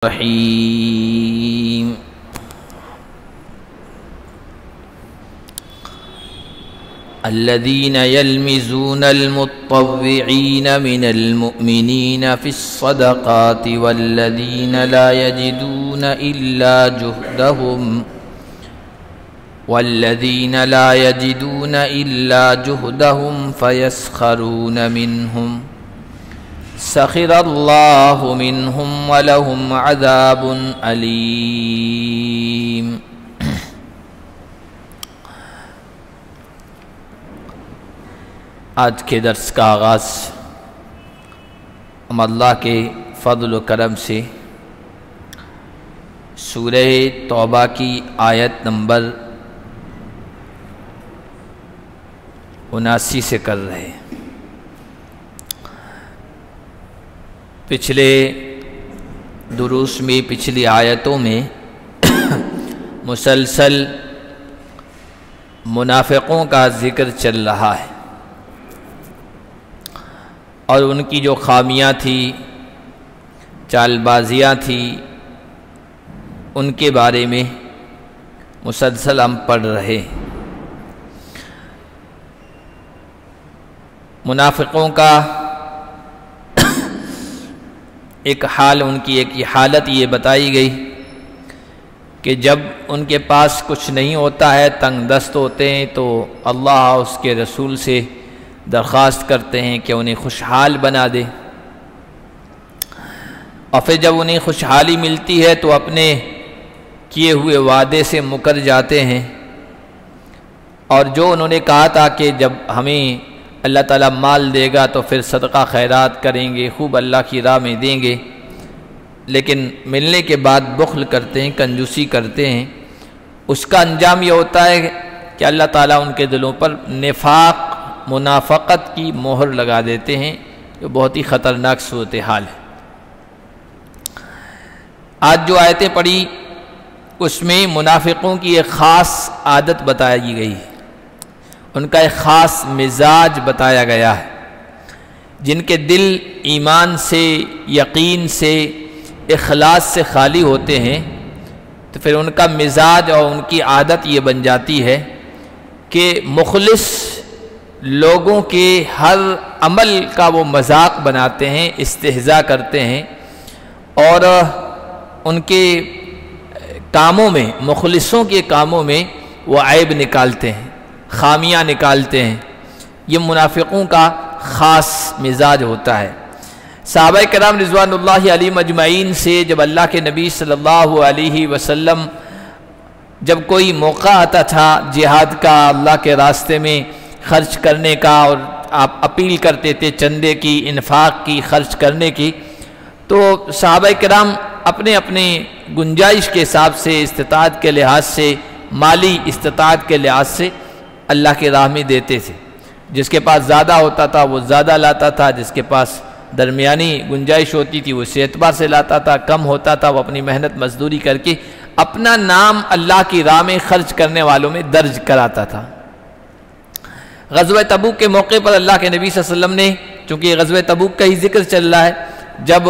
الرحیم الذین یلمزون المطوعین من المؤمنین فی الصدقات والذین لا یجدون إلا جهدهم فیسخرون منهم سخر اللہ منہم ولہم عذاب علیم۔ آج کے درس کا آغاز ہم اللہ کے فضل و کرم سے سورہ توبہ کی آیت نمبر 79 سے کر رہے ہیں۔ پچھلے دروس میں پچھلی آیتوں میں مسلسل منافقوں کا ذکر چل رہا ہے اور ان کی جو خامیاں تھیں، چال بازیاں تھیں، ان کے بارے میں مسلسل ہم پڑھ رہے ہیں۔ منافقوں کا ایک حال، ان کی ایک حالت یہ بتائی گئی کہ جب ان کے پاس کچھ نہیں ہوتا ہے، تنگ دست ہوتے ہیں، تو اللہ اس کے رسول سے درخواست کرتے ہیں کہ انہیں خوشحال بنا دے، اور پھر جب انہیں خوشحالی ملتی ہے تو اپنے کیے ہوئے وعدے سے مکر جاتے ہیں، اور جو انہوں نے کہا تھا کہ جب ہمیں اللہ تعالیٰ مال دے گا تو پھر صدقہ خیرات کریں گے، خوب اللہ کی راہ میں دیں گے، لیکن ملنے کے بعد بخل کرتے ہیں، کنجوسی کرتے ہیں، اس کا انجام یہ ہوتا ہے کہ اللہ تعالیٰ ان کے دلوں پر نفاق، منافقت کی مہر لگا دیتے ہیں، جو بہت ہی خطرناک صورتحال ہے۔ آج جو آیتیں پڑھی اس میں منافقوں کی ایک خاص عادت بتائی گئی ہے، ان کا ایک خاص مزاج بتایا گیا ہے۔ جن کے دل ایمان سے، یقین سے، اخلاص سے خالی ہوتے ہیں تو پھر ان کا مزاج اور ان کی عادت یہ بن جاتی ہے کہ مخلص لوگوں کے ہر عمل کا وہ مذاق بناتے ہیں، استہزاء کرتے ہیں، اور ان کے کاموں میں، مخلصوں کے کاموں میں وہ عیب نکالتے ہیں، خامیاں نکالتے ہیں۔ یہ منافقوں کا خاص مزاج ہوتا ہے۔ صحابہ کرام رضوان اللہ علیہم اجمعین سے جب اللہ کے نبی صلی اللہ علیہ وسلم جب کوئی موقع آتا تھا جہاد کا، اللہ کے راستے میں خرچ کرنے کا، اور آپ اپیل کرتے تھے چندے کی، انفاق کی، خرچ کرنے کی، تو صحابہ کرام اپنے اپنے گنجائش کے حساب سے، استطاعت کے لحاظ سے، مالی استطاعت کے لحاظ سے اللہ کے راہ میں دیتے تھے۔ جس کے پاس زیادہ ہوتا تھا وہ زیادہ لاتا تھا، جس کے پاس درمیانی گنجائش ہوتی تھی وہ اسی اعتبار سے لاتا تھا، کم ہوتا تھا وہ اپنی محنت مزدوری کر کے اپنا نام اللہ کی راہ میں خرچ کرنے والوں میں درج کراتا تھا۔ غزوہ تبوک کے موقع پر اللہ کے نبی صلی اللہ علیہ وسلم نے، چونکہ غزوہ تبوک کا ہی ذکر چل رہا ہے، جب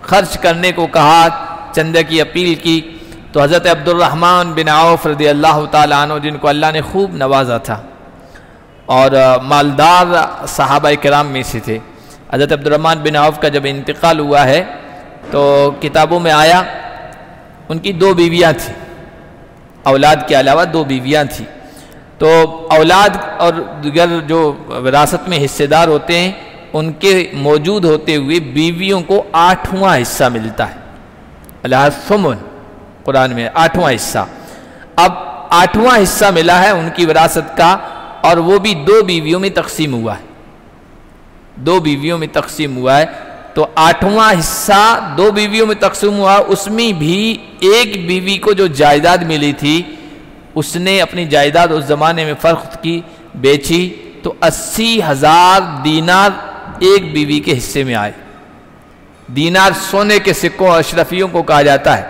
خرچ کرنے کو کہا، چندے کی اپیل کی، تو حضرت عبد الرحمن بن عوف رضی اللہ تعالیٰ عنہ، جن کو اللہ نے خوب نوازا تھا اور مالدار صحابہ کرام میں سے تھے، حضرت عبد الرحمن بن عوف کا جب انتقال ہوا ہے تو کتابوں میں آیا ان کی 2 بیویاں تھیں، اولاد کے علاوہ 2 بیویاں تھیں، تو اولاد اور دیگر جو وراثت میں حصے دار ہوتے ہیں ان کے موجود ہوتے ہوئے بیویوں کو 8واں حصہ ملتا ہے، الثمن قرآن میں 8واں حصہ۔ اب 8واں حصہ ملا ہے ان کی وراثت کا، اور وہ بھی 2 بیویوں میں تقسیم ہوا ہے، 2 بیویوں میں تقسیم ہوا ہے، تو 8واں حصہ 2 بیویوں میں تقسیم ہوا، اس میں بھی ایک بیوی کو جو جائیداد ملی تھی اس نے اپنی جائیداد اس زمانے میں فرخت کی، بیچی، تو 80,000 دینار ایک بیوی کے حصے میں آئے۔ دینار سونے کے سکوں اشرفیوں کو کہا جاتا ہے،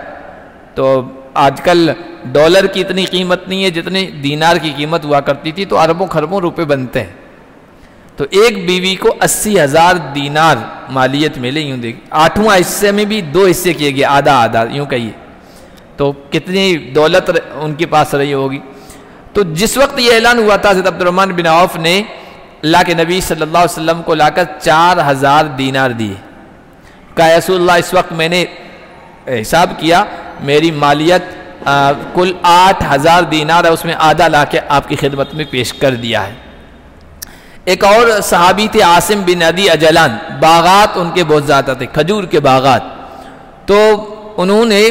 تو آج کل ڈالر کی اتنی قیمت نہیں ہے جتنی دینار کی قیمت ہوا کرتی تھی، تو اربوں خربوں روپے بنتے ہیں۔ تو ایک بیوی کو 80,000 دینار مالیت ملے، یوں دیکھ 8واں حصے میں بھی 2 حصے کیے گئے، آدھا آدھا یوں کہیے، تو کتنی دولت ان کے پاس رہی ہوگی۔ تو جس وقت یہ اعلان ہوا تھا، حضرت عبد الرحمن بن عوف نے اللہ کے نبی صلی اللہ علیہ وسلم کو لا کر 4,000 دینار دیے۔ کہا رسول اللہ اس وقت میں نے حساب کیا، میری مالیت کل 8,000 دینار ہے، اس میں آدھا لا کے آپ کی خدمت میں پیش کر دیا ہے۔ ایک اور صحابی تھے عاصم بن عدی اجلان، باغات ان کے بہت زیادہ تھے، کھجور کے باغات، تو انہوں نے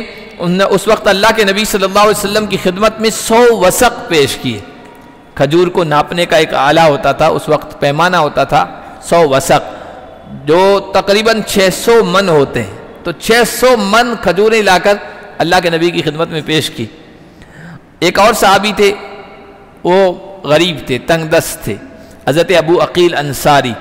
اس وقت اللہ کے نبی صلی اللہ علیہ وسلم کی خدمت میں 100 وسق پیش کیے۔ کھجور کو ناپنے کا ایک آلہ ہوتا تھا، اس وقت پیمانہ ہوتا تھا 100 وسق، جو تقریباً 600 من ہوتے ہیں، تو 600 من کھجوریں لا کر اللہ کے نبی کی خدمت میں پیش کی۔ ایک اور صحابی تھے، وہ غریب تھے، تنگ دست تھے، حضرت ابو عقیل انصاری،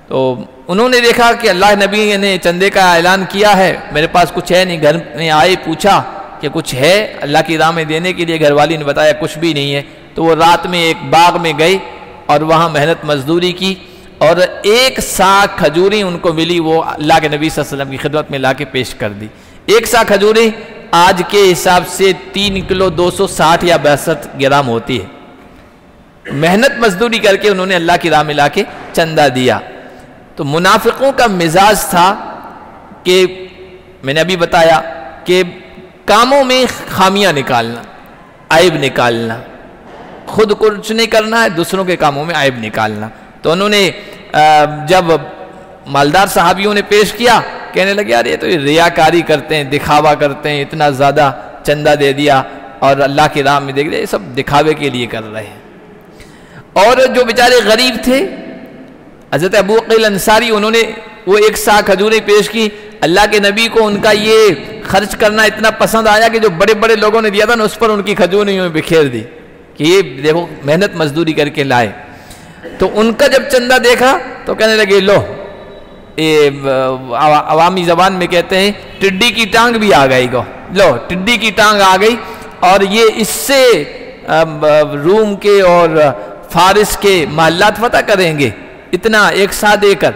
تو انہوں نے دیکھا کہ اللہ نبی نے چندے کا اعلان کیا ہے، میرے پاس کچھ ہے نہیں، گھر میں آئے پوچھا کہ کچھ ہے اللہ کی راہ میں دینے کے لیے، گھر والی نے بتایا کچھ بھی نہیں ہے، تو وہ رات میں ایک باغ میں گئی اور وہاں محنت مزدوری کی، اور 1 سا کھجوریں ان کو ملی، وہ اللہ کے نبی صلی اللہ علیہ وسلم کی خدمت میں لا کے پیش کر دی۔ 1 سا کھجوریں آج کے حساب سے 3 کلو 260 یا 62 گرام ہوتی ہے۔ محنت مزدوری کر کے انہوں نے اللہ کی راہ میں لا کے چندہ دیا۔ تو منافقوں کا مزاج تھا کہ میں نے ابھی بتایا کہ کاموں میں خامیاں نکالنا، عیب نکالنا، خود کچھ نہیں کرنا ہے، دوسروں کے کاموں میں عیب نکالنا۔ تو انہوں نے جب مالدار صحابیوں نے پیش کیا، کہنے لگے یار یہ تو ریاکاری کرتے ہیں، دکھاوا کرتے ہیں، اتنا زیادہ چندہ دے دیا اور اللہ کی راہ میں دیکھ دیا، یہ سب دکھاوے کے لیے کر رہے ہیں۔ اور جو بیچارے غریب تھے، حضرت ابو عقیل انصاری، انہوں نے وہ 1 سا کھجوریں پیش کی، اللہ کے نبی کو ان کا یہ خرچ کرنا اتنا پسند آیا کہ جو بڑے بڑے لوگوں نے دیا تھا نا، اس پر ان کی کھجوریں یوں بکھیر دی کہ یہ دیکھو محنت مزدوری کر کے لائے۔ تو ان کا جب چندہ دیکھا تو کہنے لگے لو، عوامی زبان میں کہتے ہیں ٹڈی کی ٹانگ بھی آ گئی، گو لو ٹڈی کی ٹانگ آ گئی، اور یہ اس سے روم کے اور فارس کے محلات فتح کریں گے اتنا 1 سا دے کر۔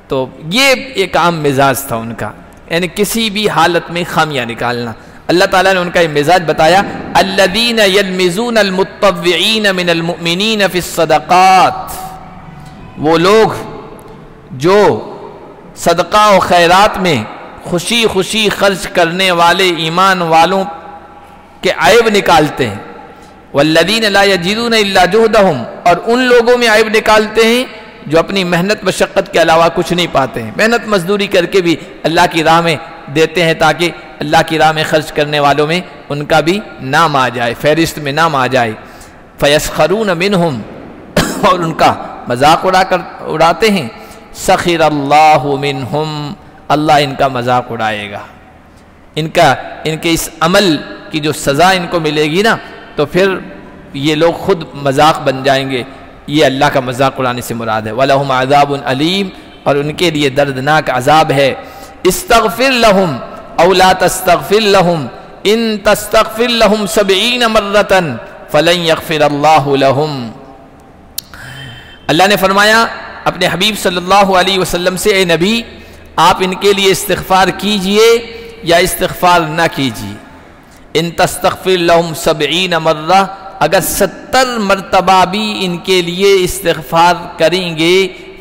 تو یہ ایک عام مزاج تھا ان کا، یعنی کسی بھی حالت میں خامیاں نکالنا۔ اللہ تعالیٰ نے ان کا یہ مزاج بتایا، الذین یلمزون المتطوعین من المؤمنین فی الصدقات، وہ لوگ جو صدقہ و خیرات میں خوشی خوشی خرچ کرنے والے ایمان والوں کے عیب نکالتے ہیں، والذین لا یجدون الا جہدہم، اور ان لوگوں میں عیب نکالتے ہیں جو اپنی محنت مشقت کے علاوہ کچھ نہیں پاتے ہیں، محنت مزدوری کر کے بھی اللہ کی راہ میں دیتے ہیں تاکہ اللہ کی راہ میں خرچ کرنے والوں میں ان کا بھی نام آ جائے، فہرست میں نام آ جائے۔ فیسخرون منہم، اور ان کا مذاق اڑاتے ہیں، سخر اللہ منہم، اللہ ان کا مذاق اڑائے گا، ان کے اس عمل کی جو سزا ان کو ملے گی نا، تو پھر یہ لوگ خود مذاق بن جائیں گے۔ یہ اللہ کا مذاق اڑانے سے مراد ہے۔ وَلَهُمْ عَذَابٌ علیم، اور ان کے لیے دردناک عذاب ہے۔ استغفر لهم او لا تستغفر لهم ان تستغفر لهم 70 مرة فلن يغفر اللہ لهم۔ اللہ نے فرمایا اپنے حبیب صلی اللہ علیہ وسلم سے، اے نبی آپ ان کے لیے استغفار کیجئے یا استغفار نہ کیجئے۔ ان تستغفر لهم 70 مرة، اگر 70 مرتبہ بھی ان کے لیے استغفار کریں گے،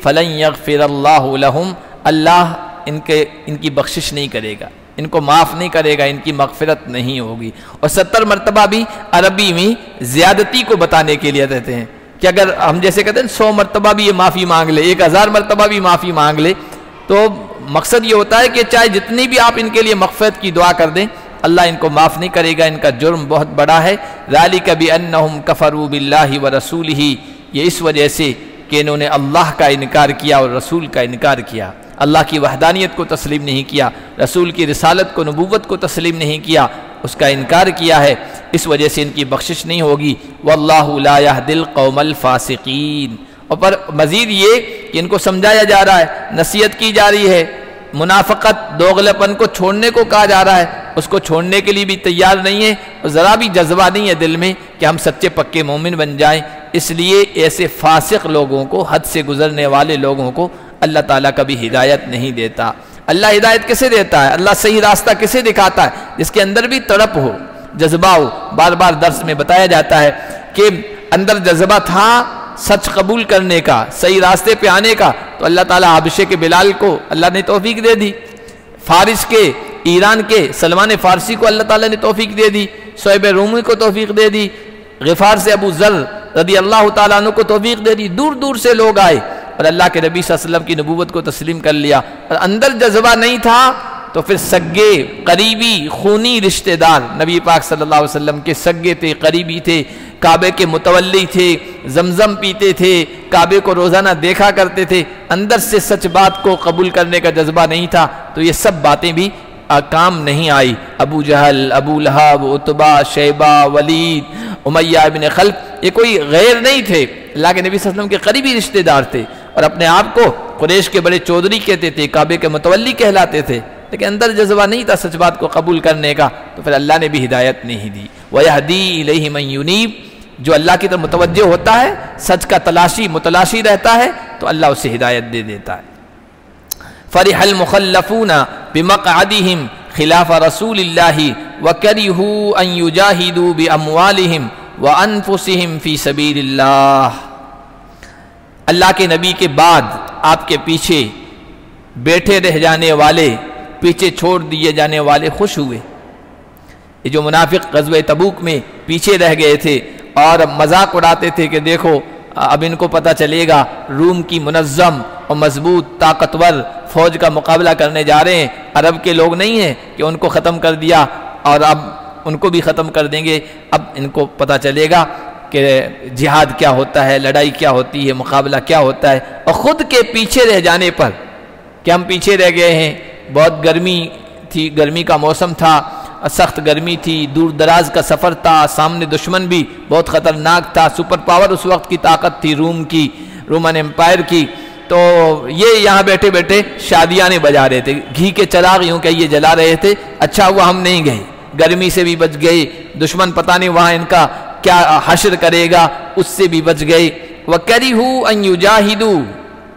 فلن یغفر اللہ لهم، اللہ ان کی بخشش نہیں کرے گا، ان کو معاف نہیں کرے گا، ان کی مغفرت نہیں ہوگی۔ اور 70 مرتبہ بھی عربی میں زیادتی کو بتانے کے لیے کہتے ہیں کہ اگر ہم جیسے کہتے ہیں 100 مرتبہ بھی یہ معافی مانگ لے، 1000 مرتبہ بھی معافی مانگ لے، تو مقصد یہ ہوتا ہے کہ چاہے جتنی بھی آپ ان کے لیے مغفرت کی دعا کر دیں، اللہ ان کو معاف نہیں کرے گا، ان کا جرم بہت بڑا ہے۔ ذَلِكَ بِأَنَّهُمْ كَفَرُوا بِاللَّهِ وَرَسُولِهِ، یہ اس وجہ سے کہ انہوں نے اللہ کا انکار کیا اور رسول کا انکار کیا، اللہ کی وحدانیت کو تسلیم نہیں کیا، رسول کی رسالت کو، نبوت کو تسلیم نہیں کیا، اس کا انکار کیا ہے، اس وجہ سے ان کی بخشش نہیں ہوگی۔ وَاللَّهُ لَا يَهْدِي الْقَوْمَ الْفَاسِقِينَ، اور پر مزید یہ کہ ان کو سمجھایا جا رہا ہے، نصیحت کی جا رہی ہے، منافقت دوغلپن کو چھوڑنے کو کہا جا رہا ہے، اس کو چھوڑنے کے لیے بھی تیار نہیں ہے، اور ذرا بھی جذبہ نہیں ہے دل میں کہ ہم سچے پکے مومن بن جائیں، اس لیے ایسے فاسق لوگوں کو، حد سے گزرنے والے لوگوں کو اللہ تعالیٰ کبھی ہدایت نہیں دیتا۔ اللہ ہدایت کسے دیتا ہے؟ اللہ صحیح راستہ کسے دکھاتا ہے؟ جس کے اندر بھی تڑپ ہو، جذبہ ہو۔ بار بار درس میں بتایا جاتا ہے کہ اندر جذبہ تھا سچ قبول کرنے کا، صحیح راستے پہ آنے کا، تو اللہ تعالیٰ حبشے کے بلال کو اللہ نے توفیق دے دی، فارس کے، ایران کے سلمان فارسی کو اللہ تعالیٰ نے توفیق دے دی، صہیب رومی کو توفیق دے دی، غفار سے ابو ذر رضی اللہ تعالیٰ عنہ کو توفیق دے دی۔ دور دور سے لوگ آئے اور اللہ کے نبی صلی اللہ علیہ وسلم کی نبوت کو تسلیم کر لیا۔ اور اندر جذبہ نہیں تھا تو پھر سگے، قریبی، خونی رشتہ دار نبی پاک صلی اللہ علیہ وسلم کے سگے تھے، قریبی تھے، کعبے کے متولی تھے، زمزم پیتے تھے، کعبے کو روزانہ دیکھا کرتے تھے، اندر سے سچ بات کو قبول کرنے کا جذبہ نہیں تھا، تو یہ سب باتیں بھی کام نہیں آئی۔ ابو جہل، ابو لہب، عتبہ، شیبہ، ولید، امیہ ابن خلف، یہ کوئی غیر نہیں تھے، اللہ کے نبی صلی اللہ علیہ وسلم کے قریبی رشتہ دار تھے، اور اپنے آپ کو قریش کے بڑے چودھری کہتے تھے، کعبے کے متولی کہلاتے تھے، لیکن اندر جذبہ نہیں تھا سچ بات کو قبول کرنے کا، تو پھر اللہ نے بھی ہدایت نہیں دی۔ وَيَهْدِي إِلَيْهِ مَن يُنِيبُ، جو اللہ کی طرف متوجہ ہوتا ہے، سچ کا متلاشی رہتا ہے، تو اللہ اسے ہدایت دے دیتا ہے۔ فَرِحَ الْمُخَلَّفُونَ بِمَقْعَدِهِمْ خِلَافَ رَسُولِ اللَّهِ وَكَرِهُوا أَن يُجَاهِدُوا بِأَمْوَالِهِمْ وَأَنفُسِهِمْ فِي سَبِيلِ اللَّهِ، اللہ کے نبی کے بعد آپ کے پیچھے بیٹھے رہ جانے والے، پیچھے چھوڑ دیے جانے والے خوش ہوئے۔ یہ جو منافق غزوہ تبوک میں پیچھے رہ گئے تھے اور مذاق اڑاتے تھے کہ دیکھو اب ان کو پتہ چلے گا روم کی منظم اور مضبوط طاقتور فوج کا مقابلہ کرنے جا رہے ہیں، عرب کے لوگ نہیں ہیں کہ ان کو ختم کر دیا اور اب ان کو بھی ختم کر دیں گے، اب ان کو پتہ چلے گا کہ جہاد کیا ہوتا ہے، لڑائی کیا ہوتی ہے، مقابلہ کیا ہوتا ہے۔ اور خود کے پیچھے رہ جانے پر کہ ہم پیچھے رہ گئے ہیں، بہت گرمی تھی، گرمی کا موسم تھا، سخت گرمی تھی، دور دراز کا سفر تھا، سامنے دشمن بھی بہت خطرناک تھا، سپر پاور اس وقت کی طاقت تھی روم کی، رومن امپائر کی، تو یہ یہاں بیٹھے بیٹھے شادیاں بجا رہے تھے، گھی کے چراغ یوں کہ یہ جلا رہے تھے، اچھا ہوا ہم نہیں گئے، گرمی سے بھی بچ گئے، دشمن پتہ نہیں وہاں ان کا کیا حشر کرے گا، اس سے بھی بچ گئے۔ وَكَرِهُوا أَن يُجَاهِدُوا،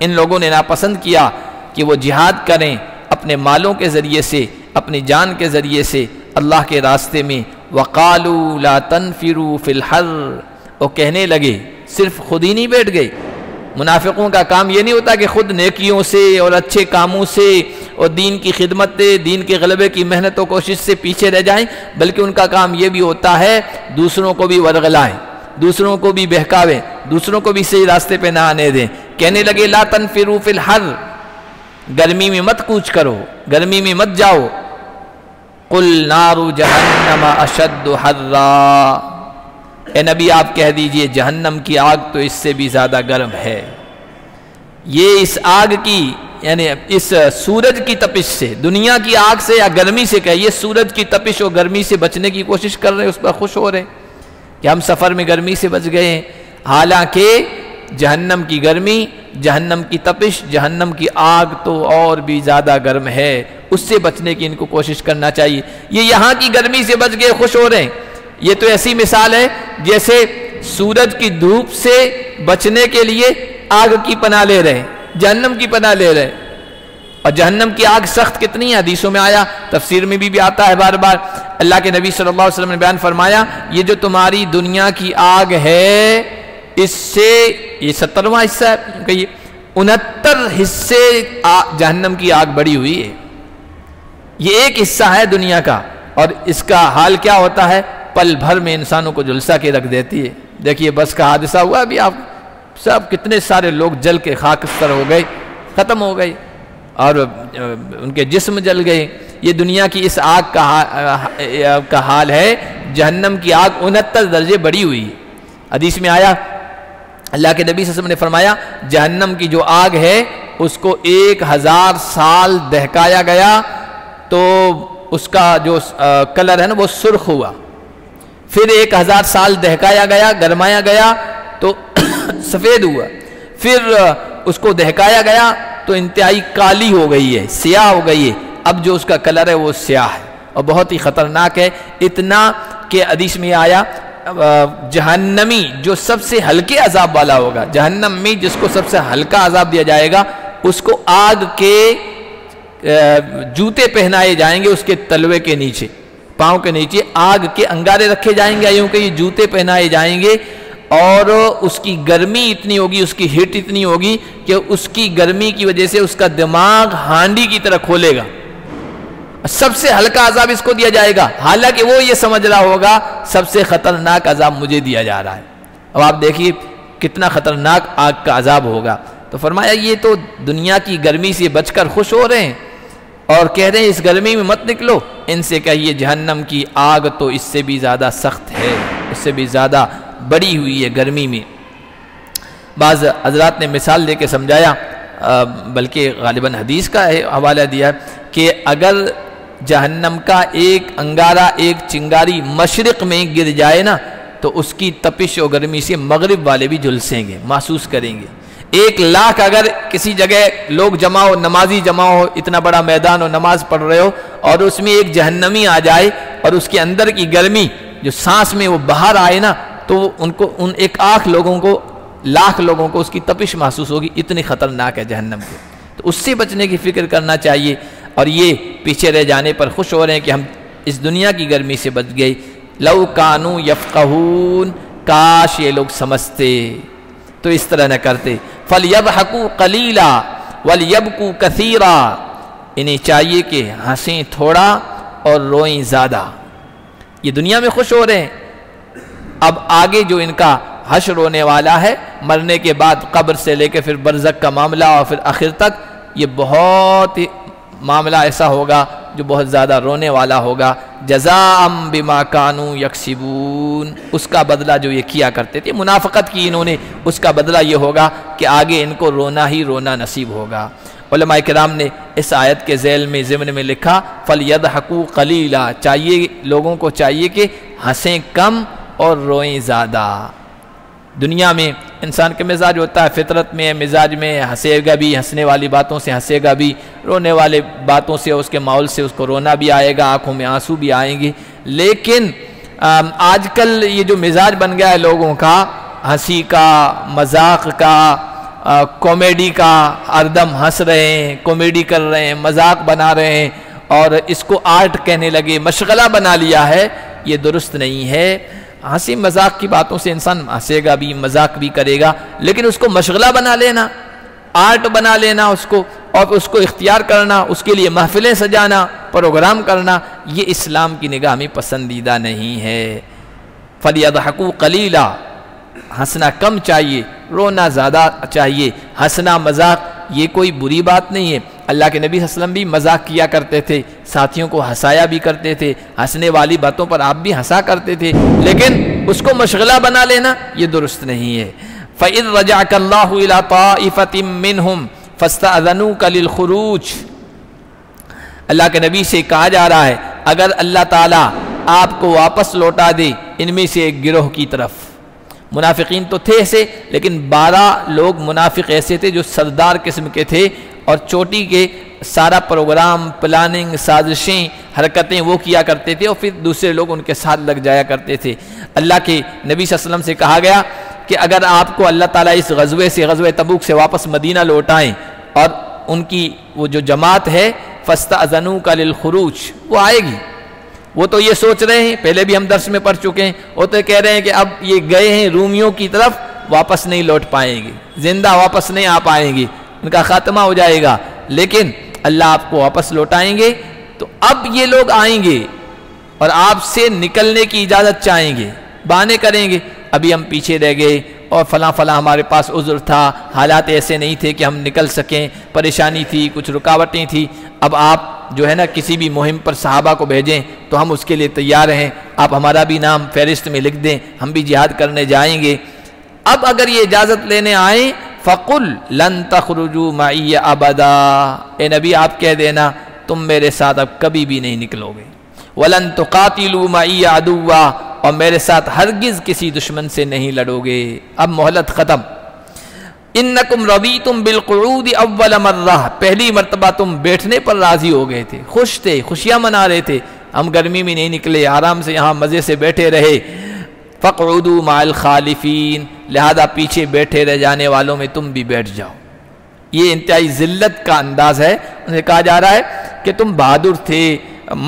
ان لوگوں نے ناپسند کیا کہ وہ جہاد کریں اپنے مالوں کے ذریعے سے، اپنی جان کے ذریعے سے اللہ کے راستے میں۔ وَقَالُوا لَا تَنْفِرُوا فِي الْحَرِّ، وہ کہنے لگے، صرف خود ہی نہیں بیٹھ گئے، منافقوں کا کام یہ نہیں ہوتا کہ خود نیکیوں سے اور اچھے کاموں سے اور دین کی خدمت سے، دین کے غلبے کی محنت و کوشش سے پیچھے رہ جائیں، بلکہ ان کا کام یہ بھی ہوتا ہے دوسروں کو بھی ورغلائیں، دوسروں کو بھی بہکاویں، دوسروں کو بھی صحیح راستے پہ نہ آنے دیں۔ کہنے لگے لا تنفروا فی الحر، گرمی میں مت کوچ کرو، گرمی میں مت جاؤ۔ قل نار جہنم اشد حرا، اے نبی آپ کہہ دیجئے جہنم کی آگ تو اس سے بھی زیادہ گرم ہے۔ یہ اس آگ کی یعنی اس سورج کی تپش سے، دنیا کی آگ سے یا گرمی سے کہیے، سورج کی تپش اور گرمی سے بچنے کی کوشش کر رہے ہیں، اس پر خوش ہو رہے ہیں کہ ہم سفر میں گرمی سے بچ گئے ہیں، حالانکہ جہنم کی گرمی، جہنم کی تپش، جہنم کی آگ تو اور بھی زیادہ گرم ہے، اس سے بچنے کی ان کو کوشش کرنا چاہیے۔ یہ یہاں کی گرمی سے بچ گئے خوش ہو رہے ہیں، یہ تو ایسی مثال ہے جیسے سورج کی دھوپ سے بچنے کے لیے آگ کی پناہ لے رہے ہیں، جہنم کی پناہ لے رہے ہیں۔ اور جہنم کی آگ سخت کتنی ہے، حدیثوں میں آیا، تفسیر میں بھی آتا ہے بار بار۔ اللہ کے نبی صلی اللہ علیہ وسلم نے بیان فرمایا، یہ جو تمہاری دنیا کی آگ ہے، اس سے یہ 70واں حصہ ہے، کہیے 69 حصے جہنم کی آگ بڑی ہوئی ہے۔ یہ ایک حصہ ہے دنیا کا، اور اس کا حال کیا ہوتا ہے، پل بھر میں انسانوں کو جلسہ کے رکھ دیتی ہے۔ دیکھیے بس کا حادثہ ہوا ابھی، آپ سب کتنے سارے لوگ جل کے خاکستر ہو گئے، ختم ہو گئے، اور ان کے جسم جل گئے۔ یہ دنیا کی اس آگ کا حال ہے، جہنم کی آگ 69 درجے بڑی ہوئی۔ حدیث میں آیا، اللہ کے نبی صلی اللہ علیہ وسلم نے فرمایا، جہنم کی جو آگ ہے اس کو 1000 سال دہکایا گیا تو اس کا جو کلر ہے نا وہ سرخ ہوا، پھر 1000 سال دہکایا گیا، گرمایا گیا تو سفید ہوا، پھر اس کو دہکایا گیا تو انتہائی کالی ہو گئی ہے، سیاہ ہو گئی ہے، اب جو اس کا کلر ہے وہ سیاہ ہے اور بہت ہی خطرناک ہے، اتنا کہ حدیث میں آیا جہنمی جو سب سے ہلکے عذاب والا ہوگا، جہنم میں جس کو سب سے ہلکا عذاب دیا جائے گا، اس کو آگ کے جوتے پہنائے جائیں گے، اس کے تلوے کے نیچے، پاؤں کے نیچے آگ کے انگارے رکھے جائیں گے، یوں کہ یہ جوتے پہنائے جائیں گے، اور اس کی گرمی اتنی ہوگی، اس کی ہیٹ اتنی ہوگی کہ اس کی گرمی کی وجہ سے اس کا دماغ ہانڈی کی طرح کھولے گا۔ سب سے ہلکا عذاب اس کو دیا جائے گا، حالانکہ وہ یہ سمجھ رہا ہوگا سب سے خطرناک عذاب مجھے دیا جا رہا ہے۔ اب آپ دیکھیے کتنا خطرناک آگ کا عذاب ہوگا۔ تو فرمایا یہ تو دنیا کی گرمی سے بچ کر خوش ہو رہے ہیں اور کہہ رہے ہیں اس گرمی میں مت نکلو، ان سے کہیے جہنم کی آگ تو اس سے بھی زیادہ سخت ہے، اس سے بھی زیادہ بڑی ہوئی ہے گرمی میں۔ بعض حضرات نے مثال دے کے سمجھایا، بلکہ غالباً حدیث کا حوالہ دیا کہ اگر جہنم کا ایک انگارہ، ایک چنگاری مشرق میں گر جائے نا تو اس کی تپش و گرمی سے مغرب والے بھی جھلسیں گے، محسوس کریں گے۔ 1,00,000 اگر کسی جگہ لوگ جمع ہو، نمازی جمع ہو، اتنا بڑا میدان ہو، نماز پڑھ رہے ہو، اور اس میں ایک جہنمی آ جائے اور اس کے اندر کی گرمی جو سانس میں وہ باہر آئے نا تو ان 1,00,000 لوگوں کو اس کی تپش محسوس ہوگی، اتنی خطرناک ہے جہنم کو۔ تو اس سے بچنے کی فکر کرنا چاہیے، اور یہ پیچھے رہ جانے پر خوش ہو رہے ہیں کہ ہم اس دنیا کی گرمی سے بچ گئے۔ لو کانوا یفقہون، کاش یہ لوگ سمجھتے تو اس طرح نہ کرتے۔ فَلْيَضْحَكُوا قَلِيلًا وَلْيَبْكُوا كَثِيرًا، انہیں چاہیے کہ ہنسیں تھوڑا اور روئیں زیادہ۔ یہ دنیا میں خوش ہو رہے ہیں، اب آگے جو ان کا حشر ہونے والا ہے، مرنے کے بعد قبر سے لے کے پھر برزخ کا معاملہ اور پھر آخر تک، یہ بہت معاملہ ایسا ہوگا جو بہت زیادہ رونے والا ہوگا۔ جزاء بما كانوا يكسبون، اس کا بدلہ جو یہ کیا کرتے تھے، منافقت کی انہوں نے، اس کا بدلہ یہ ہوگا کہ آگے ان کو رونا ہی رونا نصیب ہوگا۔ علماء کرام نے اس آیت کے ذیل میں ضمن میں لکھا فَلْيَضْحَكُوا قَلِيلًا، چاہیے لوگوں کو چاہیے کہ ہنسیں کم اور روئیں زیادہ۔ دنیا میں انسان کا مزاج ہوتا ہے، فطرت میں مزاج میں ہنسے گا بھی، ہنسنے والی باتوں سے ہنسے گا بھی، رونے والے باتوں سے اس کے ماحول سے اس کو رونا بھی آئے گا، آنکھوں میں آنسو بھی آئیں گے۔ لیکن آج کل یہ جو مزاج بن گیا ہے لوگوں کا، ہنسی کا، مذاق کا، کامیڈی کا، ہر دم ہنس رہے ہیں، کامیڈی کر رہے ہیں، مذاق بنا رہے ہیں، اور اس کو آرٹ کہنے لگے، مشغلہ بنا لیا ہے، یہ درست نہیں ہے۔ ہنسی مذاق کی باتوں سے انسان ہنسے گا بھی، مذاق بھی کرے گا، لیکن اس کو مشغلہ بنا لینا، آرٹ بنا لینا اس کو، اور اس کو اختیار کرنا، اس کے لیے محفلیں سجانا، پروگرام کرنا، یہ اسلام کی نگاہ میں پسندیدہ نہیں ہے۔ فَلْيَضْحَكُوا قَلِيلًا، ہنسنا کم چاہیے، رونا زیادہ چاہیے۔ ہنسنا مذاق یہ کوئی بری بات نہیں ہے، اللہ کے نبی صلی اللہ علیہ وسلم بھی مذاق کیا کرتے تھے، ساتھیوں کو ہنسایا بھی کرتے تھے، ہنسنے والی باتوں پر آپ بھی ہنسا کرتے تھے، لیکن اس کو مشغلہ بنا لینا یہ درست نہیں ہے۔ فَإِذْ رَجَعَكَ اللَّهُ إِلَىٰ طَائِفَةٍ مِّنْهُمْ فَاسْتَأْذَنُوكَ لِلْخُرُوجِ، اللہ کے نبی سے کہا جا رہا ہے اگر اللہ تعالیٰ آپ کو واپس لوٹا دے ان میں سے ایک گروہ کی طرف، منافقین تو تھے ایسے، لیکن 12 لوگ منافق ایسے تھے جو سردار قسم کے تھے، اور چوٹی کے سارا پروگرام، پلاننگ، سازشیں، حرکتیں وہ کیا کرتے تھے، اور پھر دوسرے لوگ ان کے ساتھ لگ جایا کرتے تھے۔ اللہ کے نبی صلی اللہ علیہ وسلم سے کہا گیا کہ اگر آپ کو اللہ تعالیٰ اس غزوے سے، غزوہ تبوک سے واپس مدینہ لوٹائیں، اور ان کی وہ جو جماعت ہے فَاسْتَأْذَنُوكَ لِلْخُرُوجِ، وہ آئے گی۔ وہ تو یہ سوچ رہے ہیں، پہلے بھی ہم درس میں پڑھ چکے ہیں، وہ تو کہہ رہے ہیں کہ اب یہ گئے ہیں رومیوں کی طرف، واپس نہیں لوٹ پائیں گے، زندہ واپس نہیں آ پائیں گے، ان کا خاتمہ ہو جائے گا، لیکن اللہ آپ کو واپس لوٹائیں گے۔ تو اب یہ لوگ آئیں گے اور آپ سے نکلنے کی اجازت چاہیں گے، بہانے کریں گے، ابھی ہم پیچھے رہ گئے اور فلاں فلاں ہمارے پاس عذر تھا، حالات ایسے نہیں تھے کہ ہم نکل سکیں، پریشانی تھی، کچھ رکاوٹیں تھیں، اب آپ جو ہے نا کسی بھی مہم پر صحابہ کو بھیجیں تو ہم اس کے لیے تیار ہیں، آپ ہمارا بھی نام فہرست میں لکھ دیں، ہم بھی جہاد کرنے جائیں گے۔ اب اگر یہ اجازت لینے آئیں فَقُلْ لَن تَخْرُجُوا مَعِيَّ أَبَدًا، اے نبی آپ کہہ دینا تم میرے ساتھ اب کبھی بھی نہیں نکلو گے، وَلَن تُقَاتِلُوا مَعِيَّ عَدُوًّا، اور میرے ساتھ ہرگز کسی دشمن سے نہیں لڑو گے، اب مہلت ختم۔ اِنَّكُمْ رَضِيتُمْ بِالْقُعُودِ أَوَّلَ مَرَّةٍ، پہلی مرتبہ تم بیٹھنے پر راضی ہو گئے تھے، خوش تھے، خوشیاں منا رہے تھے، ہم گرمی میں نہیں نکلے، آرام سے یہاں مزے سے بیٹھے رہے۔ فَاقْعُدُوا مَعَ الْخَالِفِينَ، لہذا پیچھے بیٹھے رہ جانے والوں میں تم بھی بیٹھ جاؤ۔ یہ انتہائی ذلت کا انداز ہے۔ انہیں کہا جا رہا ہے کہ تم بہادر تھے،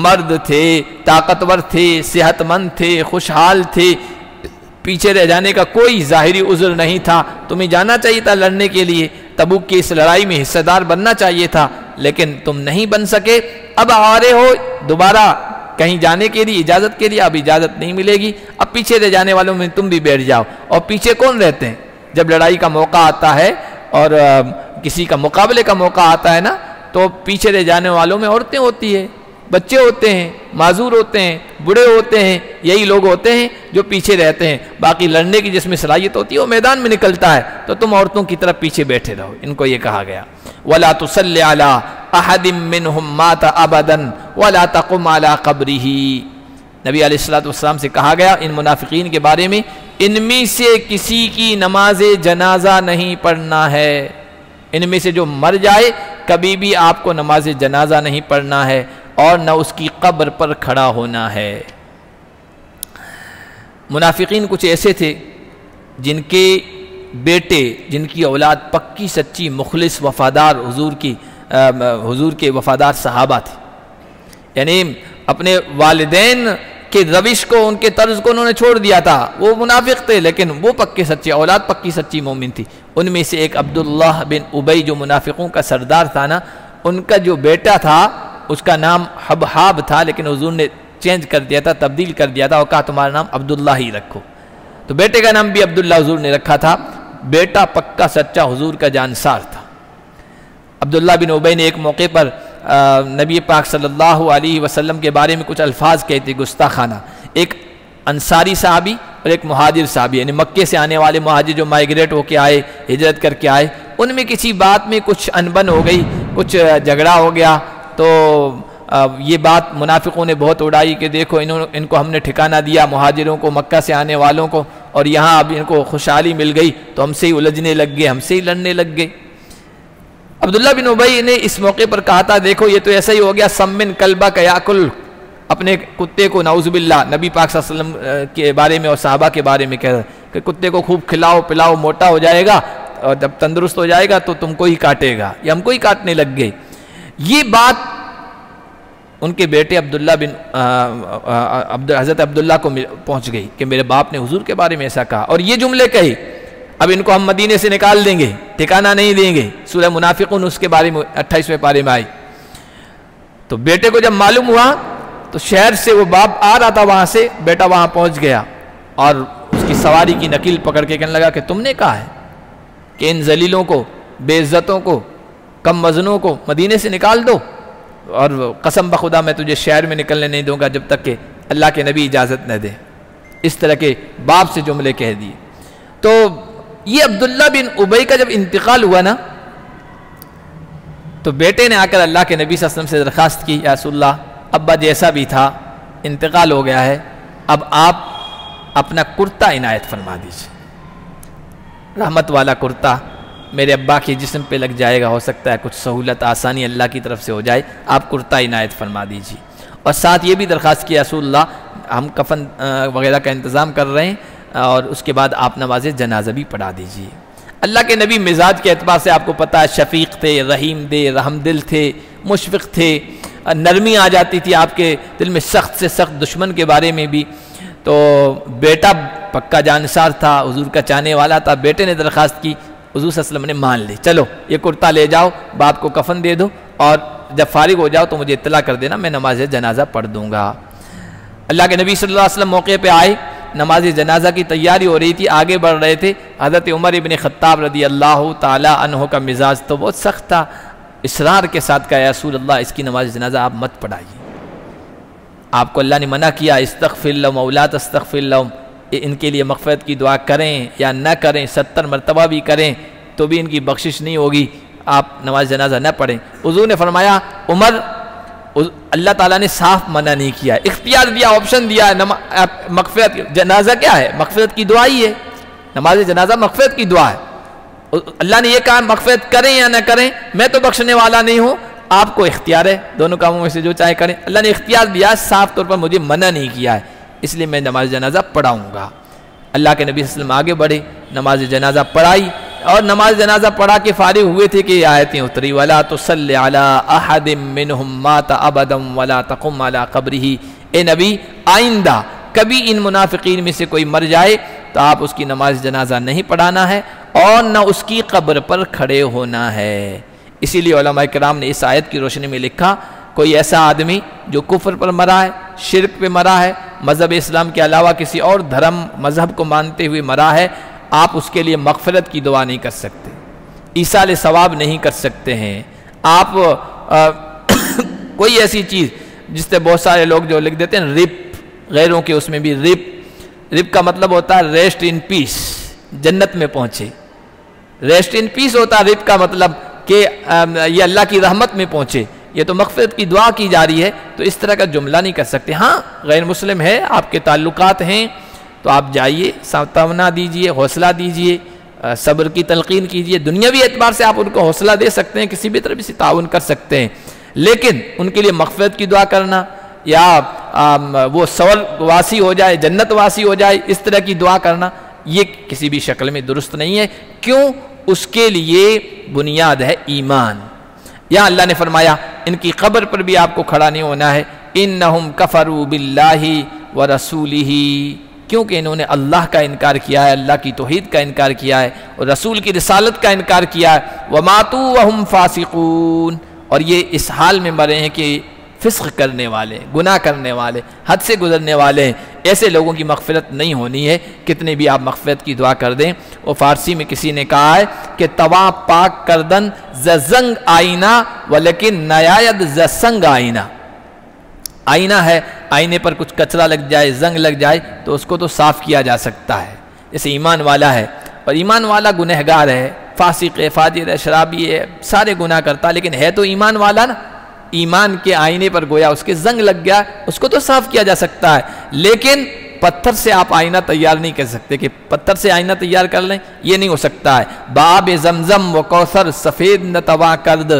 مرد تھے، طاقتور تھے، صحت مند تھے، خوشحال تھے، پیچھے رہ جانے کا کوئی ظاہری عذر نہیں تھا، تمہیں جانا چاہیے تھا لڑنے کے لیے، تبوک کی اس لڑائی میں حصہ دار بننا چاہیے تھا، لیکن تم نہیں بن سکے۔ اب آ رہے ہو دوبارہ کہیں جانے کے لیے، اجازت کے لیے، اب اجازت نہیں ملے گی، اب پیچھے رہ جانے والوں میں تم بھی بیٹھ جاؤ۔ اور پیچھے کون رہتے ہیں؟ جب لڑائی کا موقع آتا ہے اور کسی کا مقابلے کا موقع آتا ہے نا، تو پیچھے رہ جانے والوں میں عورتیں ہوتی ہیں، بچے ہوتے ہیں، معذور ہوتے ہیں، بوڑھے ہوتے ہیں، یہی لوگ ہوتے ہیں جو پیچھے رہتے ہیں۔ باقی لڑنے کی جس میں صلاحیت ہوتی ہے وہ میدان میں نکلتا ہے، تو تم عورتوں کی طرف پیچھے بیٹھے رہو۔ ان کو یہ کہا گیا وَلَا تُصَلِّ عَلَىٰ أَحَدٍ مِّنْهُمْ مَاتَ أَبَدًا وَلَا تَقُمْ عَلَىٰ قَبْرِهِ۔ نبی علیہ السلام سے کہا گیا ان منافقین کے بارے میں، ان میں سے کسی کی نماز جنازہ نہیں پڑھنا ہے، ان میں سے جو مر جائے کبھی بھی آپ کو نماز جنازہ نہیں پڑھنا ہے اور نہ اس کی قبر پر کھڑا ہونا ہے۔ منافقین کچھ ایسے تھے جن کے بیٹے، جن کی اولاد پکی سچی مخلص وفادار حضور کے وفادار صحابہ تھے، یعنی اپنے والدین کے روش کو، ان کے طرز کو انہوں نے چھوڑ دیا تھا۔ وہ منافق تھے لیکن وہ پکے سچے، اولاد پکی سچی مومن تھی۔ ان میں سے ایک عبداللہ بن ابی جو منافقوں کا سردار تھا نا، ان کا جو بیٹا تھا اس کا نام حبحاب تھا، لیکن حضور نے چینج کر دیا تھا، تبدیل کر دیا تھا اور کہا تمہارا نام عبداللہ ہی رکھو۔ تو بیٹے کا نام بھی عبداللہ حضور نے رکھا تھا۔ بیٹا پکا سچا حضور کا جانسار تھا۔ عبداللہ بن ابی نے ایک موقع پر نبی پاک صلی اللہ علیہ وسلم کے بارے میں کچھ الفاظ کہتے گستاخانہ، ایک انصاری صحابی اور ایک مہاجر صحابی، یعنی مکے سے آنے والے مہاجر جو مائگریٹ ہو کے آئے، ہجرت کر کے آئے، ان میں کسی بات میں کچھ انبن ہو گئی، کچھ جھگڑا ہو گیا، تو یہ بات منافقوں نے بہت اڑائی کہ دیکھو ان کو ہم نے ٹھکانہ دیا، مہاجروں کو، مکہ سے آنے والوں کو، اور یہاں اب ان کو خوشحالی مل گئی تو ہم سے ہی الجھنے لگ گئے، ہم سے ہی لڑنے لگ گئے۔ عبداللہ بن ابی نے اس موقع پر کہا تھا دیکھو یہ تو ایسا ہی ہو گیا، سمن کلبہ کا یاکل، اپنے کتے کو نعوذ باللہ نبی پاک صلی اللہ علیہ وسلم کے بارے میں اور صحابہ کے بارے میں کہہ رہا کہ کتے کو خوب کھلاؤ پلاؤ، موٹا ہو جائے گا اور جب تندرست ہو جائے گا تو تم کو ہی کاٹے گا، یا ہم کو ہی کاٹنے لگ گئے۔ یہ بات ان کے بیٹے عبداللہ بن حضرت عبداللہ کو پہنچ گئی کہ میرے باپ نے حضور کے بارے میں ایسا کہا، اور یہ جملے کہے اب ان کو ہم مدینے سے نکال دیں گے، ٹھکانہ نہیں دیں گے۔ سورہ منافقون اس کے بارے میں 28ویں پارے میں آئی۔ تو بیٹے کو جب معلوم ہوا تو شہر سے وہ باپ آ رہا تھا، وہاں سے بیٹا وہاں پہنچ گیا اور اس کی سواری کی نکیل پکڑ کے کہنے لگا کہ تم نے کہا ہے کہ ان ذلیلوں کو، بے عزتوں کو، کم وزنوں کو مدینے سے نکال دو، اور قسم بخدا میں تجھے شہر میں نکلنے نہیں دوں گا جب تک کہ اللہ کے نبی اجازت نہ دے۔ اس طرح کے باپ سے جملے کہہ دیے۔ تو یہ عبداللہ بن ابی کا جب انتقال ہوا نا، تو بیٹے نے آ کر اللہ کے نبی صلی اللہ علیہ وسلم سے درخواست کی، یا رسول اللہ ابا جیسا بھی تھا انتقال ہو گیا ہے، اب آپ اپنا کرتا عنایت فرما دیجیے، رحمت والا کرتا میرے ابا کے جسم پہ لگ جائے گا، ہو سکتا ہے کچھ سہولت آسانی اللہ کی طرف سے ہو جائے، آپ کرتا عنایت فرما دیجیے۔ اور ساتھ یہ بھی درخواست کی رسول اللہ ہم کفن وغیرہ کا انتظام کر رہے ہیں، اور اس کے بعد آپ نماز جنازہ بھی پڑھا دیجیے۔ اللہ کے نبی مزاج کے اعتبار سے آپ کو پتہ ہے شفیق تھے، رحیم دے، رحم دل تھے، مشفق تھے، نرمی آ جاتی تھی آپ کے دل میں سخت سے سخت دشمن کے بارے میں بھی۔ تو بیٹا پکا جانسار تھا، حضور کا چاہنے والا تھا، بیٹے نے درخواست کی، حضور صلی اللہ علیہ وسلم نے مان لی، چلو یہ کرتا لے جاؤ، باپ کو کفن دے دو اور جب فارغ ہو جاؤ تو مجھے اطلاع کر دینا، میں نماز جنازہ پڑھ دوں گا۔ اللہ کے نبی صلی اللہ علیہ وسلم موقع پہ آئے، نماز جنازہ کی تیاری ہو رہی تھی، آگے بڑھ رہے تھے۔ حضرت عمر ابن خطاب رضی اللہ تعالی عنہ کا مزاج تو بہت سخت تھا، اصرار کے ساتھ کہا یا رسول اللہ اس کی نماز جنازہ آپ مت پڑھائیے، آپ کو اللہ نے منع کیا، استغفر لهم او لا تستغفر لهم، ان کے لیے مغفرت کی دعا کریں یا نہ کریں، 70 مرتبہ بھی کریں تو بھی ان کی بخشش نہیں ہوگی، آپ نماز جنازہ نہ پڑھیں۔ حضور نے فرمایا عمر اللہ تعالیٰ نے صاف منع نہیں کیا، اختیار دیا، آپشن دیا، مغفرت جنازہ کیا ہے؟ مغفرت کی دعا ہی ہے، نماز جنازہ مغفرت کی دعا ہے۔ اللہ نے یہ کہا مغفرت کریں یا نہ کریں، میں تو بخشنے والا نہیں ہوں، آپ کو اختیار ہے، دونوں کاموں میں سے جو چاہے کریں۔ اللہ نے اختیار دیا، صاف طور پر مجھے منع نہیں کیا ہے، اس لیے میں نماز جنازہ پڑھاؤں گا۔ اللہ کے نبی صلی اللہ علیہ وسلم آگے بڑھے، نماز جنازہ پڑھائی، اور نماز جنازہ پڑھا کے فارغ ہوئے تھے کہ یہ آیتیں اتری، وَلَا تُصَلِّ عَلَىٰ أَحَدٍ مِّنْهُمْ مَاتَ أَبَدًا وَلَا تَقُمْ عَلَىٰ قَبْرِهِ، اے نبی آئندہ کبھی ان منافقین میں سے کوئی مر جائے تو آپ اس کی نماز جنازہ نہیں پڑھانا ہے اور نہ اس کی قبر پر کھڑے ہونا ہے۔ اسی لیے علماء کرام نے اس آیت کی روشنی میں لکھا، کوئی ایسا آدمی جو کفر پر مرا ہے، شرک پہ مرا ہے، مذہب اسلام کے علاوہ کسی اور دھرم مذہب کو مانتے ہوئے مرا ہے، آپ اس کے لیے مغفرت کی دعا نہیں کر سکتے، ایصال ثواب نہیں کر سکتے ہیں۔ آپ کوئی ایسی چیز جس سے بہت سارے لوگ جو لکھ دیتے ہیں رپ، غیروں کے اس میں بھی رپ کا مطلب ہوتا ہے ریسٹ ان پیس، جنت میں پہنچے، ریسٹ ان پیس ہوتا ہے رپ کا مطلب کہ یہ اللہ کی رحمت میں پہنچے، یہ تو مغفرت کی دعا کی جا رہی ہے، تو اس طرح کا جملہ نہیں کر سکتے۔ ہاں غیر مسلم ہے، آپ کے تعلقات ہیں تو آپ جائیے، سانتونا دیجئے، حوصلہ دیجئے، صبر کی تلقین کیجئے، دنیاوی اعتبار سے آپ ان کو حوصلہ دے سکتے ہیں، کسی بھی طرح سے تعاون کر سکتے ہیں، لیکن ان کے لیے مغفرت کی دعا کرنا یا وہ سورگ واسی ہو جائے، جنت واسی ہو جائے، اس طرح کی دعا کرنا یہ کسی بھی شکل میں درست نہیں ہے۔ کیوں؟ اس کے لیے بنیاد ہے ایمان۔ یا اللہ نے فرمایا ان کی قبر پر بھی آپ کو کھڑا نہیں ہونا ہے، انہم کفروا باللہ ورسولہ، کیونکہ انہوں نے اللہ کا انکار کیا ہے، اللہ کی توحید کا انکار کیا ہے اور رسول کی رسالت کا انکار کیا ہے، وماتوا وہم فاسقون، اور یہ اس حال میں مرے ہیں کہ فسق کرنے والے، گناہ کرنے والے، حد سے گزرنے والے ہیں۔ ایسے لوگوں کی مغفرت نہیں ہونی ہے، کتنے بھی آپ مغفرت کی دعا کر دیں۔ وہ فارسی میں کسی نے کہا ہے کہ تواں پاک کردن ز زنگ آئینہ ولیکن نیاید ز سنگ آئینہ، آئینہ ہے، آئینے پر کچھ کچرا لگ جائے، زنگ لگ جائے تو اس کو تو صاف کیا جا سکتا ہے، جیسے ایمان والا ہے، اور ایمان والا گنہگار ہے، فاسق ہے، فاجر ہے، شرابی ہے، سارے گناہ کرتا، لیکن ہے تو ایمان والا نا، ایمان کے آئینے پر گویا اس کے زنگ لگ گیا، اس کو تو صاف کیا جا سکتا ہے، لیکن پتھر سے آپ آئینہ تیار نہیں کر سکتے کہ پتھر سے آئینہ تیار کر لیں، یہ نہیں ہو سکتا ہے۔ باب زمزم و کوثر سفید نہ توا کرد،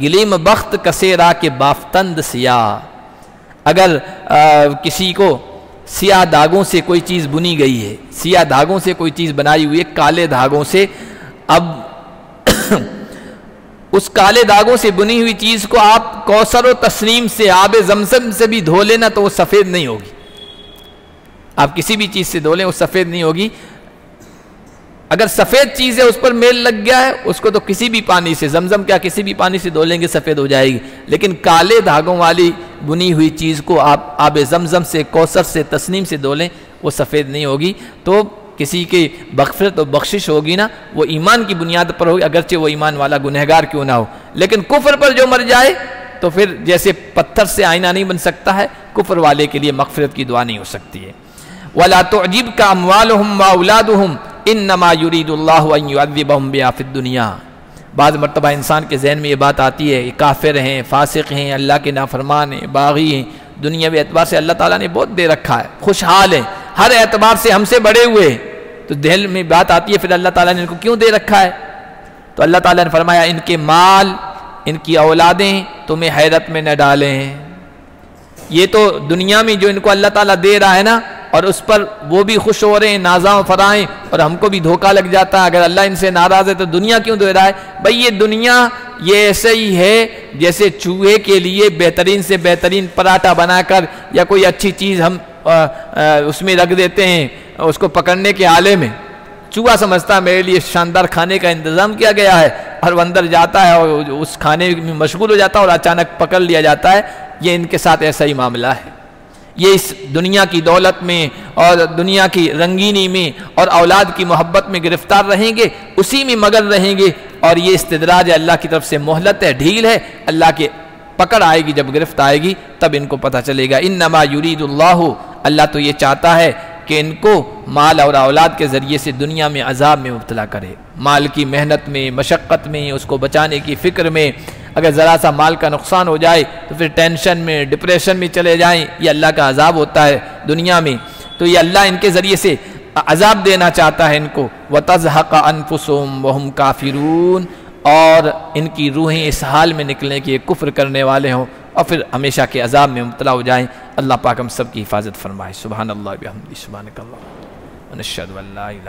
گلیم بخت کسیرا کے بافتند سیاہ، اگر کسی کو سیاہ دھاگوں سے کوئی چیز بنی گئی ہے، سیاہ دھاگوں سے کوئی چیز بنائی ہوئی ہے، کالے دھاگوں سے، اب اس کالے دھاگوں سے بنی ہوئی چیز کو آپ کوثر و تسنیم سے، آب زمزم سے بھی دھو لینا تو وہ سفید نہیں ہوگی، آپ کسی بھی چیز سے دھو لیں وہ سفید نہیں ہوگی۔ اگر سفید چیز ہے اس پر میل لگ گیا ہے اس کو تو کسی بھی پانی سے، زمزم کیا کسی بھی پانی سے دھو لیں گے سفید ہو جائے گی، لیکن کالے دھاگوں والی بنی ہوئی چیز کو آپ آب زمزم سے، کوثر سے، تسنیم سے دھو لیں وہ سفید نہیں ہوگی۔ تو کسی کی مغفرت و بخشش ہوگی نا وہ ایمان کی بنیاد پر ہوگی، اگرچہ وہ ایمان والا گنہگار کیوں نہ ہو، لیکن کفر پر جو مر جائے تو پھر جیسے پتھر سے آئینہ نہیں بن سکتا ہے، کفر والے کے لیے مغفرت کی دعا نہیں ہو سکتی ہے۔ وَلَا تُعْجِبْكَ أَمْوَالُهُمْ وَأَوْلَادُهُمْ إِنَّمَا يُرِيدُ اللَّهُ أَن يُعَذِّبَهُمْ بِهَا فِي الدُّنْيَا۔ بعض مرتبہ انسان کے ذہن میں یہ بات آتی ہے کہ کافر ہیں، فاسق ہیں، اللہ کے نافرمان ہیں، باغی ہیں، دنیاوی اعتبار سے اللہ تعالیٰ نے بہت دے رکھا ہے، خوشحال ہیں، ہر اعتبار سے ہم سے بڑے ہوئے ہیں، تو دل میں بات آتی ہے پھر اللہ تعالیٰ نے ان کو کیوں دے رکھا ہے؟ تو اللہ تعالیٰ نے فرمایا ان کے مال، ان کی اولادیں تمہیں حیرت میں نہ ڈالیں، یہ تو دنیا میں جو ان کو اللہ تعالیٰ دے رہا ہے نا، اور اس پر وہ بھی خوش ہو رہے ہیں، نازاں و فرائیں، اور ہم کو بھی دھوکہ لگ جاتا ہے اگر اللہ ان سے ناراض ہے تو دنیا کیوں دے رہا ہے؟ بھئی یہ دنیا یہ ایسے ہی ہے جیسے چوہے کے لیے بہترین سے بہترین پراٹھا بنا کر یا کوئی اچھی چیز ہم اس میں رکھ دیتے ہیں، اس کو پکڑنے کے آلے میں، چوہا سمجھتا ہے میرے لیے شاندار کھانے کا انتظام کیا گیا ہے، اور وہ اندر جاتا ہے اور اس کھانے میں مشغول ہو جاتا ہے اور اچانک پکڑ لیا جاتا ہے۔ یہ ان کے ساتھ ایسا ہی معاملہ ہے، یہ اس دنیا کی دولت میں اور دنیا کی رنگینی میں اور اولاد کی محبت میں گرفتار رہیں گے، اسی میں مگن رہیں گے، اور یہ استدراج اللہ کی طرف سے مہلت ہے، ڈھیل ہے، اللہ کے پکڑ آئے گی، جب گرفت آئے گی تب ان کو پتہ چلے گا۔ انما یرید اللہ، اللہ تو یہ چاہتا ہے کہ ان کو مال اور اولاد کے ذریعے سے دنیا میں عذاب میں مبتلا کرے، مال کی محنت میں، مشقت میں، اس کو بچانے کی فکر میں، اگر ذرا سا مال کا نقصان ہو جائے تو پھر ٹینشن میں، ڈپریشن میں چلے جائیں، یہ اللہ کا عذاب ہوتا ہے دنیا میں، تو یہ اللہ ان کے ذریعے سے عذاب دینا چاہتا ہے ان کو۔ وَتَزْهَقَ أَنفُسُهُمْ وَهُمْ كَافِرُونَ، اور ان کی روحیں اس حال میں نکلیں کہ یہ کفر کرنے والے ہوں اور پھر ہمیشہ کے عذاب میں مبتلا ہو جائیں۔ اللہ پاک ہم سب کی حفاظت فرمائے۔ سبحان اللہ بحمدہ، سبحانک اللہ۔ ونشهد ان لا الہ